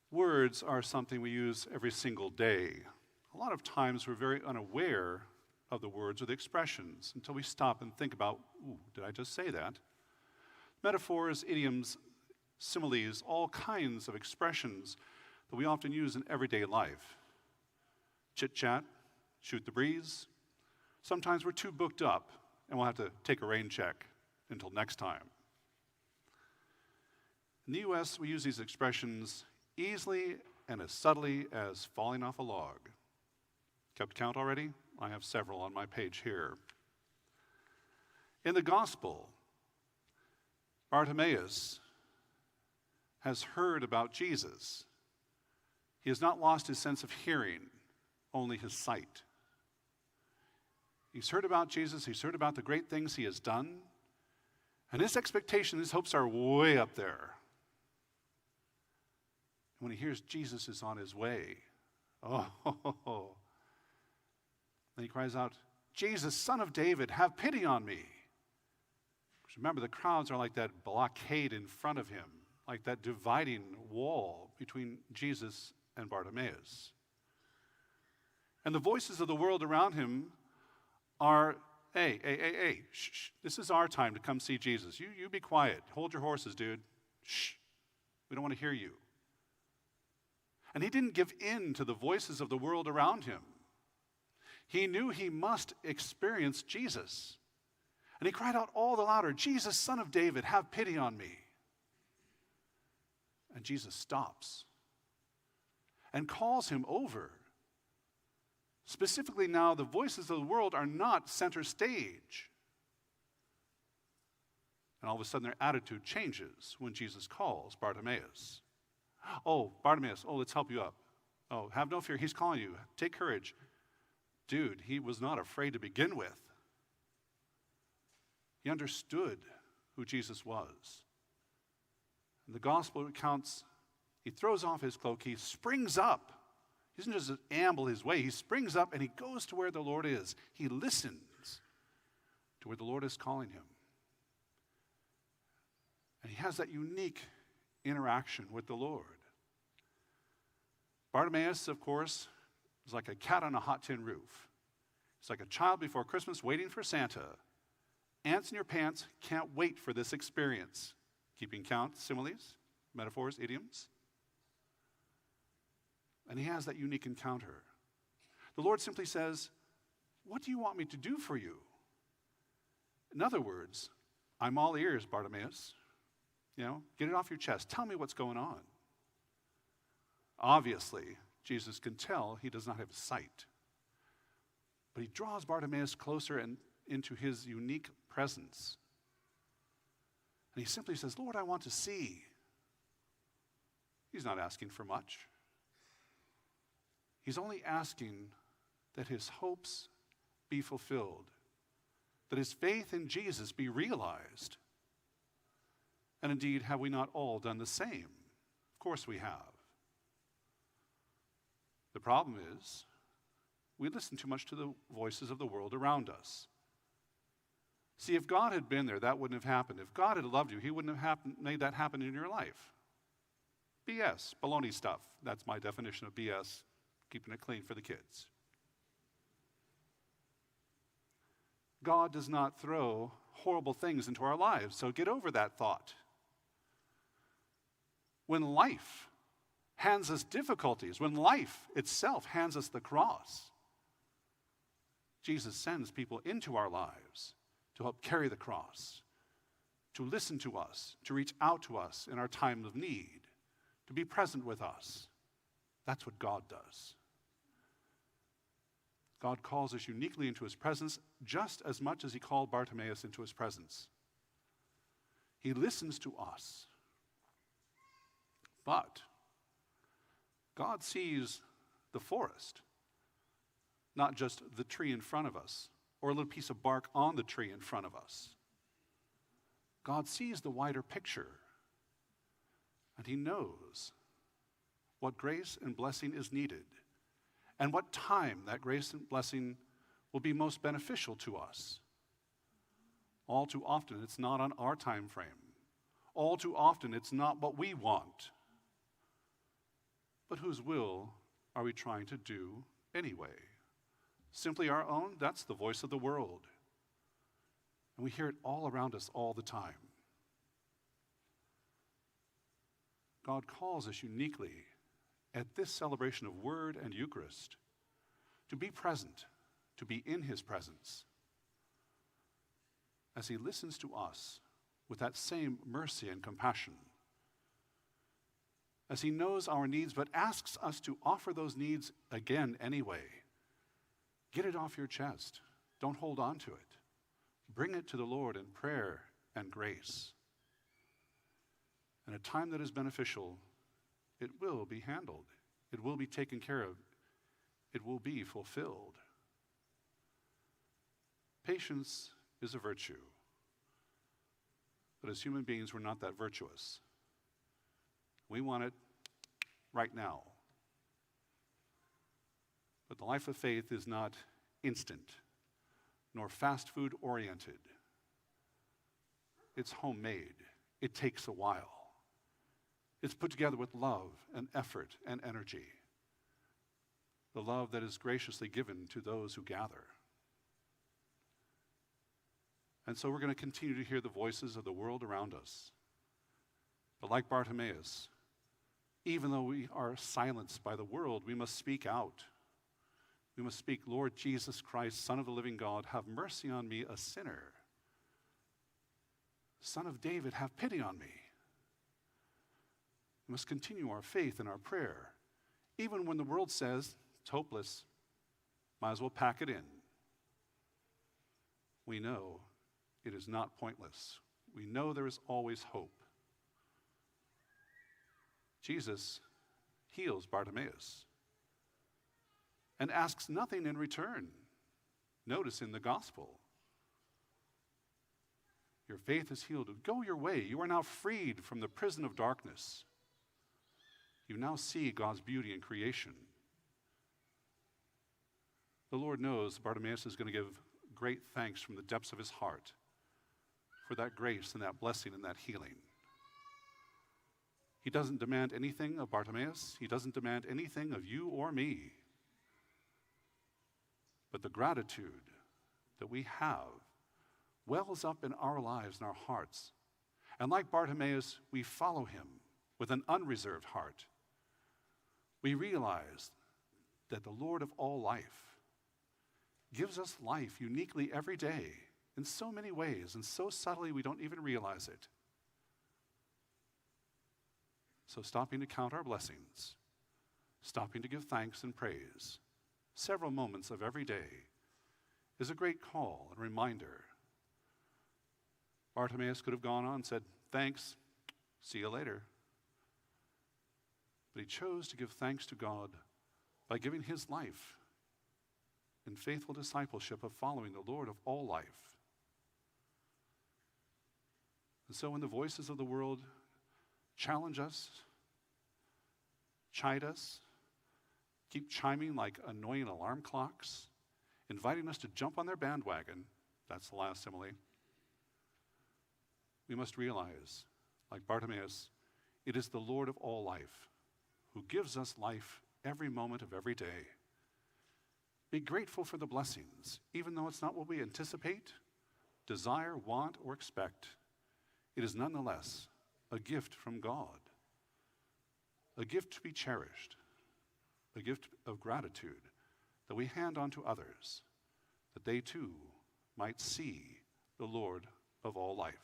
Words are something we use every single day. A lot of times we're very unaware of the words or the expressions until we stop and think about, ooh, did I just say that? Metaphors, idioms, similes, all kinds of expressions that we often use in everyday life. Chit-chat, shoot the breeze. Sometimes we're too booked up and we'll have to take a rain check until next time. In the U.S., we use these expressions easily and as subtly as falling off a log. Kept count already? I have several on my page here. In the gospel, Bartimaeus has heard about Jesus. He has not lost his sense of hearing, only his sight. He's heard about Jesus, he's heard about the great things he has done, and his expectation, his hopes are way up there. When he hears Jesus is on his way, then he cries out, Jesus, Son of David, have pity on me. Remember, the crowds are like that blockade in front of him, like that dividing wall between Jesus and Bartimaeus. And the voices of the world around him are, hey, shh, this is our time to come see Jesus. You be quiet. Hold your horses, dude. Shh, we don't want to hear you. And he didn't give in to the voices of the world around him. He knew he must experience Jesus. And he cried out all the louder, Jesus, Son of David, have pity on me. And Jesus stops and calls him over. Specifically now, the voices of the world are not center stage. And all of a sudden their attitude changes when Jesus calls Bartimaeus. Oh, Bartimaeus, let's help you up. Oh, have no fear, he's calling you. Take courage. Dude, he was not afraid to begin with. He understood who Jesus was. And the gospel recounts, he throws off his cloak, he springs up. He doesn't just amble his way, he springs up and he goes to where the Lord is. He listens to where the Lord is calling him. And he has that unique interaction with the Lord. Bartimaeus, of course, is like a cat on a hot tin roof. It's like a child before Christmas waiting for Santa. Ants in your pants can't wait for this experience. Keeping count, similes, metaphors, idioms. And he has that unique encounter. The Lord simply says, what do you want me to do for you? In other words, I'm all ears, Bartimaeus. Get it off your chest. Tell me what's going on. Obviously, Jesus can tell he does not have sight. But he draws Bartimaeus closer and into his unique presence. And he simply says, Lord, I want to see. He's not asking for much. He's only asking that his hopes be fulfilled, that his faith in Jesus be realized. And indeed, have we not all done the same? Of course we have. The problem is, we listen too much to the voices of the world around us. See, if God had been there, that wouldn't have happened. If God had loved you, he wouldn't have made that happen in your life. BS, baloney stuff. That's my definition of BS, keeping it clean for the kids. God does not throw horrible things into our lives, so get over that thought. When life hands us difficulties, when life itself hands us the cross, Jesus sends people into our lives to help carry the cross, to listen to us, to reach out to us in our time of need, to be present with us. That's what God does. God calls us uniquely into his presence just as much as he called Bartimaeus into his presence. He listens to us. But God sees the forest, not just the tree in front of us or a little piece of bark on the tree in front of us. God sees the wider picture, and he knows what grace and blessing is needed and what time that grace and blessing will be most beneficial to us. All too often, it's not on our time frame. All too often, it's not what we want. But whose will are we trying to do anyway? Simply our own? That's the voice of the world. And we hear it all around us all the time. God calls us uniquely at this celebration of Word and Eucharist to be present, to be in His presence, as He listens to us with that same mercy and compassion, as He knows our needs but asks us to offer those needs again anyway. Get it off your chest. Don't hold on to it. Bring it to the Lord in prayer and grace. In a time that is beneficial, it will be handled. It will be taken care of. It will be fulfilled. Patience is a virtue. But as human beings, we're not that virtuous. We want it right now. But the life of faith is not instant, nor fast food oriented. It's homemade. It takes a while. It's put together with love and effort and energy. The love that is graciously given to those who gather. And so we're going to continue to hear the voices of the world around us. But like Bartimaeus, even though we are silenced by the world, we must speak out. We must speak, Lord Jesus Christ, Son of the living God, have mercy on me, a sinner. Son of David, have pity on me. We must continue our faith and our prayer, even when the world says it's hopeless, might as well pack it in. We know it is not pointless. We know there is always hope. Jesus heals Bartimaeus and asks nothing in return. Notice in the gospel, your faith is healed. Go your way. You are now freed from the prison of darkness. You now see God's beauty in creation. The Lord knows Bartimaeus is going to give great thanks from the depths of his heart for that grace and that blessing and that healing. He doesn't demand anything of Bartimaeus. He doesn't demand anything of you or me. But the gratitude that we have wells up in our lives and our hearts. And like Bartimaeus, we follow him with an unreserved heart. We realize that the Lord of all life gives us life uniquely every day in so many ways and so subtly we don't even realize it. So stopping to count our blessings, stopping to give thanks and praise, several moments of every day is a great call and reminder. Bartimaeus could have gone on and said, thanks, see you later. But he chose to give thanks to God by giving his life in faithful discipleship of following the Lord of all life. And so when the voices of the world challenge us, chide us, keep chiming like annoying alarm clocks, inviting us to jump on their bandwagon, that's the last simile, we must realize, like Bartimaeus, it is the Lord of all life who gives us life every moment of every day. Be grateful for the blessings, even though it's not what we anticipate, desire, want, or expect. It is nonetheless a gift from God, a gift to be cherished, a gift of gratitude that we hand on to others, that they too might see the Lord of all life.